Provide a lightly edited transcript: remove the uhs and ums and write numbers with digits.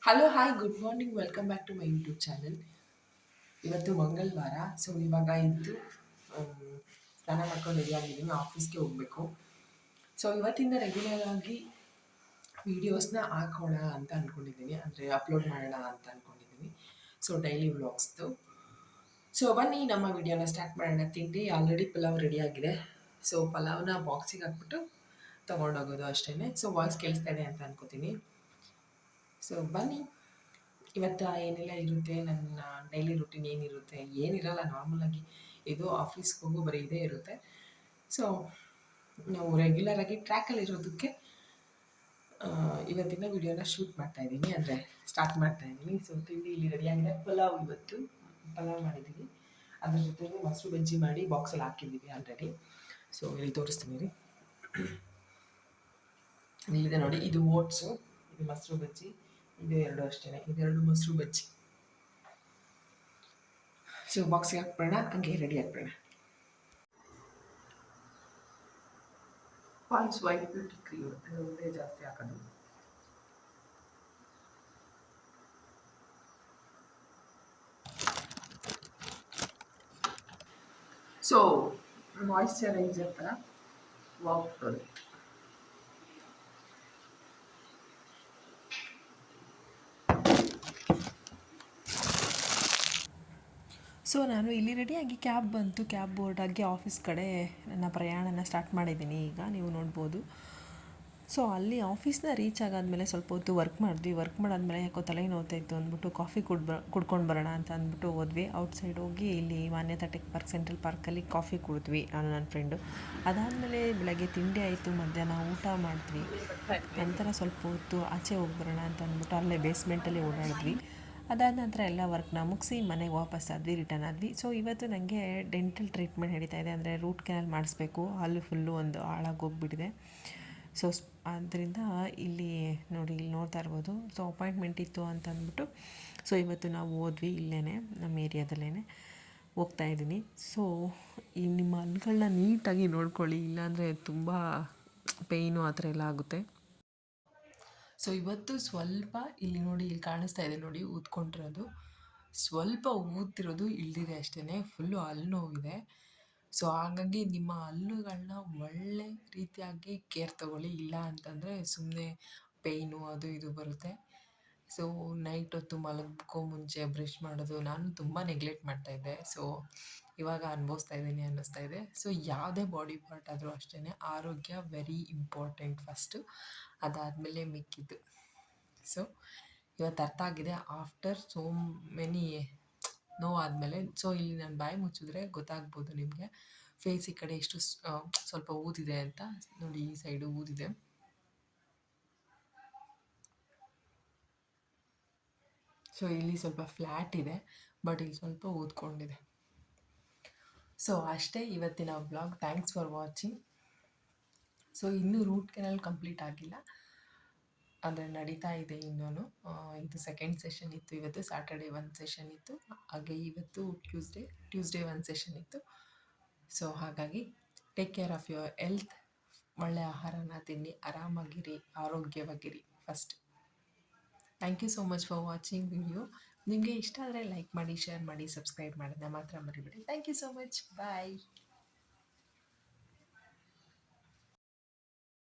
Hello hi good morning welcome back to my YouTube channel. ಇವತ್ತು ಮಂಗಳವಾರ. So ಇವಾಗ ಇದ್ದು ಸ್ನಾನ ಮಾಡ್ಕೊಂಡು ರೆಡಿ ಆಗಿದ್ದೀನಿ, ಆಫೀಸ್ಗೆ ಹೋಗಬೇಕು. ಸೊ ಇವತ್ತಿಂದ ರೆಗ್ಯುಲರ್ ಆಗಿ ವೀಡಿಯೋಸ್ನ ಹಾಕೋಣ ಅಂತ ಅಂದ್ಕೊಂಡಿದ್ದೀನಿ, ಅಂದರೆ ಅಪ್ಲೋಡ್ ಮಾಡೋಣ ಅಂತ ಅಂದ್ಕೊಂಡಿದ್ದೀನಿ. So daily ವ್ಲಾಗ್ಸ್ದು. ಸೊ ಬನ್ನಿ ನಮ್ಮ ವಿಡಿಯೋನ ಸ್ಟಾರ್ಟ್ ಮಾಡೋಣ. ತಿಂಡಿ ಆಲ್ರೆಡಿ ಪಲಾವ್ ರೆಡಿ ಆಗಿದೆ. ಸೊ ಪಲಾವ್ನ ಬಾಕ್ಸಿಗೆ ಹಾಕ್ಬಿಟ್ಟು ತೊಗೊಂಡೋಗೋದು ಅಷ್ಟೇ. ಸೊ ವಾಯ್ಸ್ ಕೇಳಿಸ್ತಾ ಇದೆ ಅಂತ ಅನ್ಕೋತೀನಿ. ಸೊ ಬನ್ನಿ, ಇವತ್ತು ಏನೆಲ್ಲ ಇರುತ್ತೆ, ನನ್ನ ಡೈಲಿ ರುಟೀನ್ ಏನಿರುತ್ತೆ, ಏನಿರಲ್ಲ ನಾರ್ಮಲಾಗಿ ಇದು ಆಫೀಸ್ಗೆ ಹೋಗೋ ಬರೀ ಇದೇ ಇರುತ್ತೆ. ಸೊ ನಾವು ರೆಗ್ಯುಲರಾಗಿ ಟ್ರ್ಯಾಕಲ್ಲಿರೋದಕ್ಕೆ ಇವತ್ತಿನ ವಿಡಿಯೋನ ಶೂಟ್ ಮಾಡ್ತಾಯಿದ್ದೀನಿ, ಅಂದರೆ ಸ್ಟಾರ್ಟ್ ಮಾಡ್ತಾಯಿದ್ದೀನಿ. ಸೊ ತಿಂಡಿ ಇಲ್ಲಿ ರೆಡಿಯಾಗಿದೆ. ಪಲಾವ್, ಇವತ್ತು ಪಲಾವ್ ಮಾಡಿದ್ದೀವಿ. ಅದ್ರ ಜೊತೆಗೆ ಮೊಸರು ಬಜ್ಜಿ ಮಾಡಿ ಬಾಕ್ಸಲ್ಲಿ ಹಾಕಿದ್ದೀವಿ ಆಲ್ರೆಡಿ. ಸೊ ಇಲ್ಲಿ ತೋರಿಸ್ತೀನಿ ರೀ. ಇಲ್ಲಿದೆ ನೋಡಿ, ಇದು ಓಟ್ಸು, ಇದು ಮೊಸರು ಬಜ್ಜಿ, ಇದು ಎರಡು ಅಷ್ಟೇ, ಇದೆರಡು ಮೊಸರು ಬಜ್ಜಿ. ಸೊ ಬಾಕ್ಸಿಗೆ ಹಾಕ್ಬಿಡೋಣ, ಹಂಗೆ ರೆಡಿ ಹಾಕ್ಬಿಡೋಣ. ಪಾಲ್ಸ್ ವೈಟ್ ಬ್ಯೂಟಿ ಕ್ರೀಮ್ ಒಂದೇ ಜಾಸ್ತಿ ಹಾಕೋದು. ಸೊ ಮಾಯಿಶ್ಚರೈಸರ್ ಥರ ವಾಕ್ ಪ್ರಾಡಕ್ಟ್. ಸೊ ನಾನು ಇಲ್ಲಿ ರೆಡಿಯಾಗಿ ಕ್ಯಾಬ್ ಬಂತು, ಕ್ಯಾಬ್ ಬೋರ್ಡಾಗಿ ಆಫೀಸ್ ಕಡೆ ನನ್ನ ಪ್ರಯಾಣನ ಸ್ಟಾರ್ಟ್ ಮಾಡಿದ್ದೀನಿ. ಈಗ ನೀವು ನೋಡ್ಬೋದು. ಸೊ ಅಲ್ಲಿ ಆಫೀಸ್ನ ರೀಚ್ ಆಗಾದ್ಮೇಲೆ ಸ್ವಲ್ಪ ಹೊತ್ತು ವರ್ಕ್ ಮಾಡಾದ್ಮೇಲೆ ಯಾಕೋ ತಲೆ ನೋವ್ತಾಯಿತ್ತು ಅಂದ್ಬಿಟ್ಟು ಕಾಫಿ ಕುಡ್ಕೊಂಡು ಬರೋಣ ಅಂತ ಅಂದ್ಬಿಟ್ಟು ಹೋದ್ವಿ. ಔಟ್ಸೈಡ್ ಹೋಗಿ ಇಲ್ಲಿ ಮಾನ್ಯತಾ ಟೆಕ್ ಪಾರ್ಕ್, ಸೆಂಟ್ರಲ್ ಪಾರ್ಕಲ್ಲಿ ಕಾಫಿ ಕುಡಿದ್ವಿ ನಾನು ನನ್ನ ಫ್ರೆಂಡು. ಅದಾದಮೇಲೆ ಬೆಳಗ್ಗೆ ತಿಂಡಿ ಆಯಿತು, ಮಧ್ಯಾಹ್ನ ಊಟ ಮಾಡಿದ್ವಿ. ನಂತರ ಸ್ವಲ್ಪ ಹೊತ್ತು ಆಚೆ ಹೋಗಿ ಬರೋಣ ಅಂತ ಅಂದ್ಬಿಟ್ಟು ಅಲ್ಲೇ ಬೇಸ್ಮೆಂಟಲ್ಲಿ ಓಡಾಡಿದ್ವಿ. ಅದಾದ ನಂತರ ಎಲ್ಲ ವರ್ಕ್ನ ಮುಗಿಸಿ ಮನೆಗೆ ವಾಪಸ್ ರಿಟರ್ನ್ ಆದ್ವಿ. ಸೊ ಇವತ್ತು ನನಗೆ ಡೆಂಟಲ್ ಟ್ರೀಟ್ಮೆಂಟ್ ನಡೀತಾ ಇದೆ, ಅಂದರೆ ರೂಟ್ ಕೆನಾಲ್ ಮಾಡಿಸ್ಬೇಕು. ಹಲ್ಲು ಫುಲ್ಲು ಒಂದು ಹಾಳಾಗೋಗ್ಬಿಟ್ಟಿದೆ. ಸೊ ಆದ್ದರಿಂದ ಇಲ್ಲಿ ನೋಡಿ, ಇಲ್ಲಿ ನೋಡ್ತಾ ಇರ್ಬೋದು. ಸೊ ಅಪಾಯಿಂಟ್ಮೆಂಟ್ ಇತ್ತು ಅಂತ ಅಂದ್ಬಿಟ್ಟು ಸೊ ಇವತ್ತು ನಾವು ಹೋದ್ವಿ, ಇಲ್ಲೇ ನಮ್ಮ ಏರಿಯಾದಲ್ಲೇ ಹೋಗ್ತಾಯಿದ್ದೀನಿ. ಸೊ ಈ ನಿಮ್ಮ ಹಲ್ಲುಗಳನ್ನ ನೀಟಾಗಿ ನೋಡ್ಕೊಳ್ಳಿ, ಇಲ್ಲಾಂದರೆ ತುಂಬ ಪೇಯ್ನು ಆ ಥರ ಎಲ್ಲ ಆಗುತ್ತೆ. ಸೊ ಇವತ್ತು ಸ್ವಲ್ಪ ಇಲ್ಲಿ ನೋಡಿ, ಇಲ್ಲಿ ಕಾಣಿಸ್ತಾ ಇದೆ ನೋಡಿ, ಊದ್ಕೊಂಡಿರೋದು ಸ್ವಲ್ಪ ಊದ್ತಿರೋದು ಇಳ್ದಿದೆ ಅಷ್ಟೇ, ಫುಲ್ಲು ಹಲ್ಲು ನೋವಿದೆ. ಸೊ ಹಾಗಾಗಿ ನಿಮ್ಮ ಹಲ್ಲುಗಳನ್ನ ಒಳ್ಳೆ ರೀತಿಯಾಗಿ ಕೇರ್ ತಗೊಳ್ಳಿ, ಇಲ್ಲ ಅಂತಂದರೆ ಸುಮ್ಮನೆ ಪೇಯ್ನು ಅದು ಇದು ಬರುತ್ತೆ. ಸೊ ನೈಟ್ ಹೊತ್ತು ಮಲಗೋ ಮುಂಚೆ ಬ್ರಷ್ ಮಾಡೋದು ನಾನು ತುಂಬ ನೆಗ್ಲೆಕ್ಟ್ ಮಾಡ್ತಾಯಿದ್ದೆ. ಸೊ ಇವಾಗ ಅನುಭವಿಸ್ತಾ ಇದ್ದೀನಿ ಅನ್ನಿಸ್ತಾ ಇದೆ. ಸೊ ಯಾವುದೇ ಬಾಡಿ ಪಾರ್ಟ್ ಆದರೂ ಅಷ್ಟೇ, ಆರೋಗ್ಯ ವೆರಿ ಇಂಪಾರ್ಟೆಂಟ್ ಫಸ್ಟು, ಅದಾದಮೇಲೆ ಮಿಕ್ಕಿದ್ದು. ಸೊ ಇವತ್ತು ಅರ್ಥ ಆಗಿದೆ ಆಫ್ಟರ್ ಸೋ ಮೆನಿ ನೋವಾದಮೇಲೆ. ಸೊ ಇಲ್ಲಿ ನಾನು ಬಾಯಿ ಮುಚ್ಚಿದ್ರೆ ಗೊತ್ತಾಗ್ಬೋದು ನಿಮಗೆ, ಫೇಸ್ ಈ ಕಡೆ ಎಷ್ಟು ಸ್ವಲ್ಪ ಊದಿದೆ ಅಂತ ನೋಡಿ, ಈ ಸೈಡು ಊದಿದೆ. ಸೊ ಇಲ್ಲಿ ಸ್ವಲ್ಪ ಫ್ಲ್ಯಾಟ್ ಇದೆ, ಬಟ್ ಇಲ್ಲಿ ಸ್ವಲ್ಪ ಊದ್ಕೊಂಡಿದೆ. ಸೊ ಅಷ್ಟೇ ಇವತ್ತಿನ vlog. Thanks for watching. So ಇನ್ನೂ ರೂಟ್ ಕೆನಾಲ್ ಕಂಪ್ಲೀಟ್ ಆಗಿಲ್ಲ, ಅಂದರೆ ನಡೀತಾ ಇದೆ ಇನ್ನೂ. ಇದು ಸೆಕೆಂಡ್ ಸೆಷನ್ ಇತ್ತು ಇವತ್ತು. ಸ್ಯಾಟರ್ಡೇ ಒಂದು ಸೆಷನ್ ಇತ್ತು, ಹಾಗೆ ಇವತ್ತು ಟ್ಯೂಸ್ಡೇ ಒಂದು ಸೆಷನ್ ಇತ್ತು. ಸೊ ಹಾಗಾಗಿ take care of your health, ಒಳ್ಳೆ ಆಹಾರನ ತಿನ್ನಿ, ಆರಾಮಾಗಿರಿ, ಆರೋಗ್ಯವಾಗಿರಿ first. Thank you so much for watching video. ನಿಮಗೆ ಇಷ್ಟ ಆದರೆ ಲೈಕ್ ಮಾಡಿ, ಶೇರ್ ಮಾಡಿ, ಸಬ್ಸ್ಕ್ರೈಬ್ ಮಾಡೋದನ್ನ ಮಾತ್ರ ಮರಿಬೇಡಿ. Thank you so much. Bye.